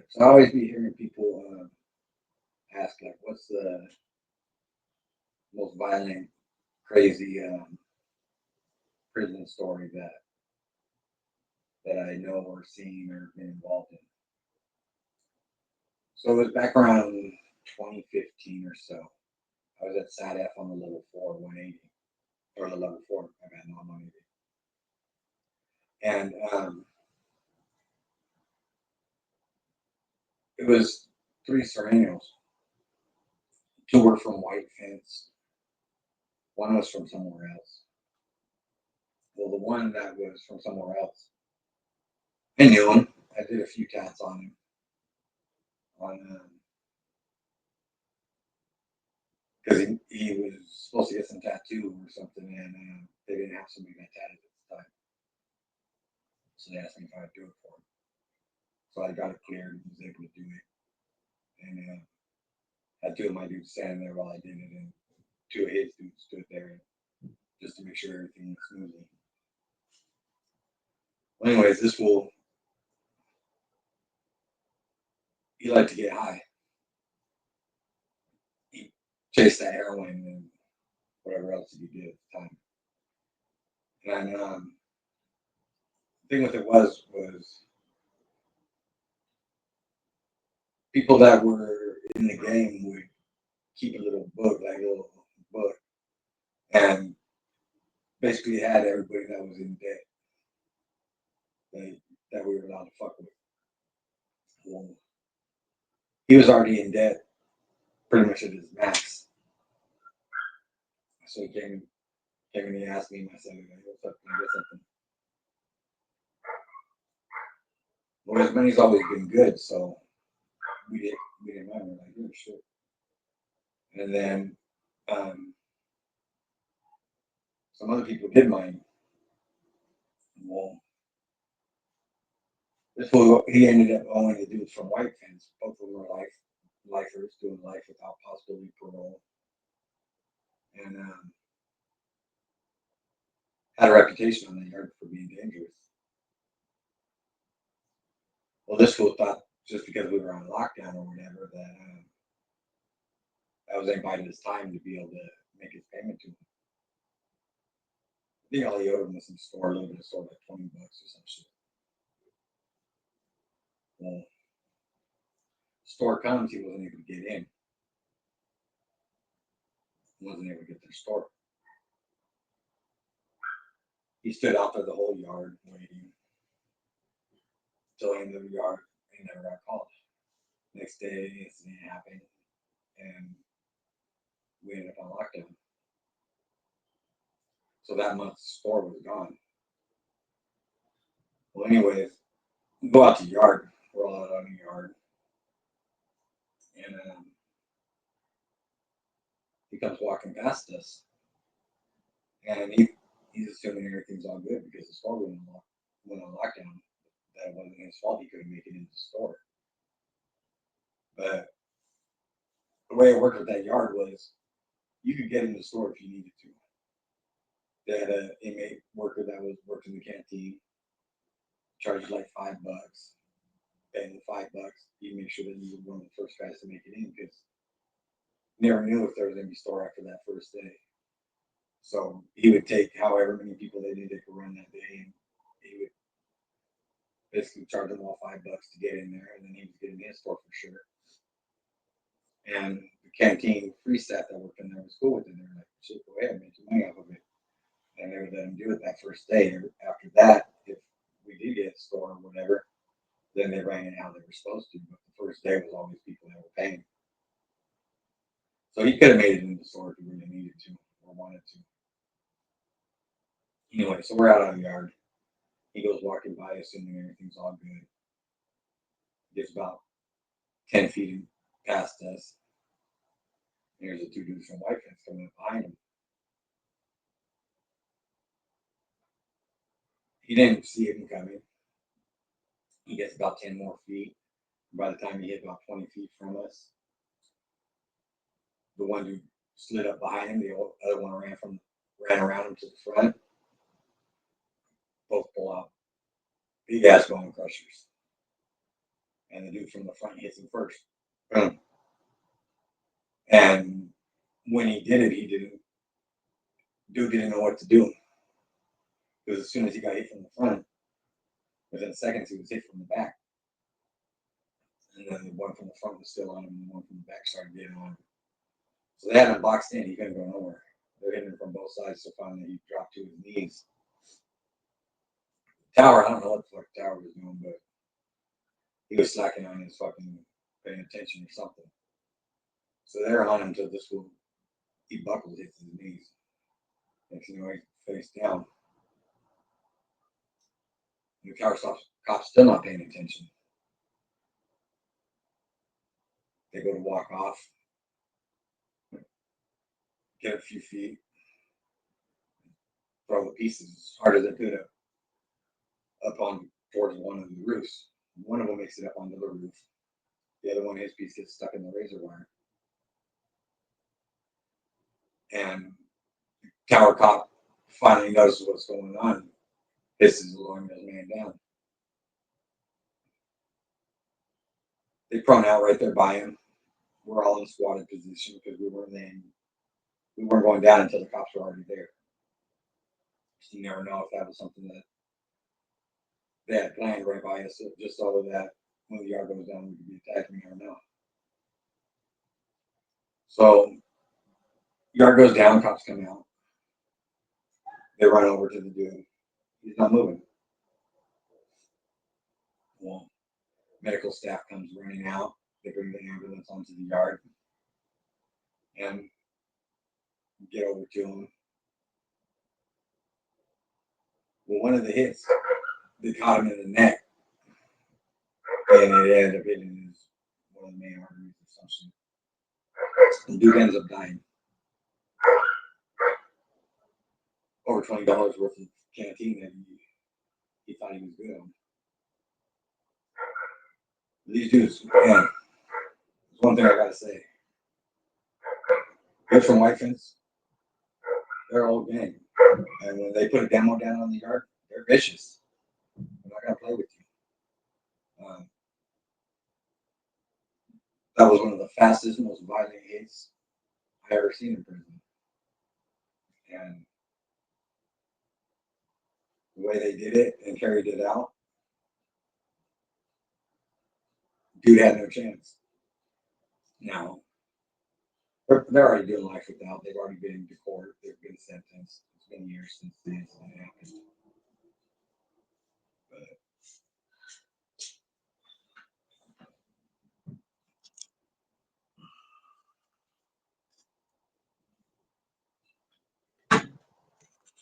So I always be hearing people ask, like, what's the most violent, crazy prison story that I know or seen or been involved in. So it was back around 2015 or so. I was at SAT-F on the level 4, 180, or the level 4, my bad, not 180. And it was three surenos. Two were from White Fence. One was from somewhere else. Well, the one that was from somewhere else, I knew him. I did a few tats on him. Because he was supposed to get some tattoo or something, and they didn't have somebody that tatted at the time. So they asked me if I'd do it for him. So I got it cleared and was able to do it. And had two of my dudes standing there while I did it, and two of his dudes stood there just to make sure everything went smoothly. Well, anyways, this fool, he liked to get high. He chased that heroin and whatever else he did at the time. And the thing with it was people that were in the game would keep a little book, like a little book, and basically had everybody that was in debt that we were allowed to fuck with. Well, he was already in debt pretty much at his max. So he came and he asked me, and I said, what's up, can I get something? Well, his money's always been good, so we didn't mind. We're like, yeah, sure. And then some other people did mind. Well, this fool, he ended up owing the dudes from White Fence. Both of them were lifers doing life without possibility parole, and had a reputation on the yard for being dangerous. Well, this fool thought just because we were on lockdown or whatever that was anybody his time to be able to make his payment to him. I think all he owed him was some store, a little bit of store, like $20 or some shit. Well, store comes, he wasn't able to get in. He wasn't able to get their store. He stood out there the whole yard waiting till the end of the yard. He never got called. Next day, the incident happened, and we ended up on lockdown. So that month, the store was gone. Well, anyways, we go out to the yard. We're all out on the yard, and he comes walking past us, and he's assuming everything's all good because the store went on lockdown. That it wasn't his fault. He couldn't make it into the store. But the way it worked with that yard was you could get in the store if you needed to. They had an inmate worker that was working the canteen, charged like $5, paying the $5. You make sure that you were one of the first guys to make it in because you never knew if there was any store after that first day. So he would take however many people they needed to run that day, and he would basically charge them all $5 to get in there, and then he was getting his store for sure. And the canteen free staff that worked in there was cool with it. They were like, shit, go ahead, make your money off of it. And they would let him do it that first day. After that, if we did get a store or whatever, then they ran it how they were supposed to. But the first day was always people that were paying. So he could have made it in the store if he really needed to or wanted to. Anyway, so we're out on the yard. He goes walking by, assuming everything's all good. Gets about 10 feet past us. There's the two dudes from White Fence coming up behind him. He didn't see him coming. He gets about 10 more feet. By the time he hit about 20 feet from us, the one who slid up behind him, the other one ran around him to the front. Both pull out big ass bone crushers. and the dude from the front hits him first. Boom. And when he did it, dude didn't know what to do. Because as soon as he got hit from the front, within seconds he was hit from the back. And then the one from the front was still on him, and the one from the back started getting on him. So they had him boxed in. He couldn't go nowhere. They're hitting him from both sides, so finally he dropped to his knees. Tower, I don't know what the fuck Tower was doing, but he was slacking on his fucking paying attention or something. So they're on him till this fool, he buckles, hits his knees. Next thing you know, he's face down. And the Tower cop's still not paying attention. They go to walk off, get a few feet, throw the pieces as hard as they could up on towards one of the roofs. One of them makes it up onto the roof. The other one, his piece gets stuck in the razor wire. And Tower cop finally notices what's going on, pisses the Lord man down. They prone out right there by him. We're all in squatted position because we weren't going down until the cops were already there. You never know if that was something that they had planned right by us, just so that when the yard goes down, we could be attacked. You never know. So yard goes down, cops come out. They run over to the dude. He's not moving. Well, medical staff comes running out. They bring the ambulance onto the yard and get over to him. Well, one of the hits, they caught him in the neck, and it ended up hitting one of the main arteries or something. The dude ends up dying. Over $20 worth of canteen that he thought he was good on. These dudes, man, there's one thing I gotta say. Good from White Fence, they're old gang. And when they put a demo down on the yard, they're vicious. They're not gonna play with you. That was one of the fastest, most violent hits I ever seen in prison. And the way they did it and carried it out, dude had no chance. Now, they're already doing life without. They've already been to court. They've been sentenced. It's been years since the incident happened.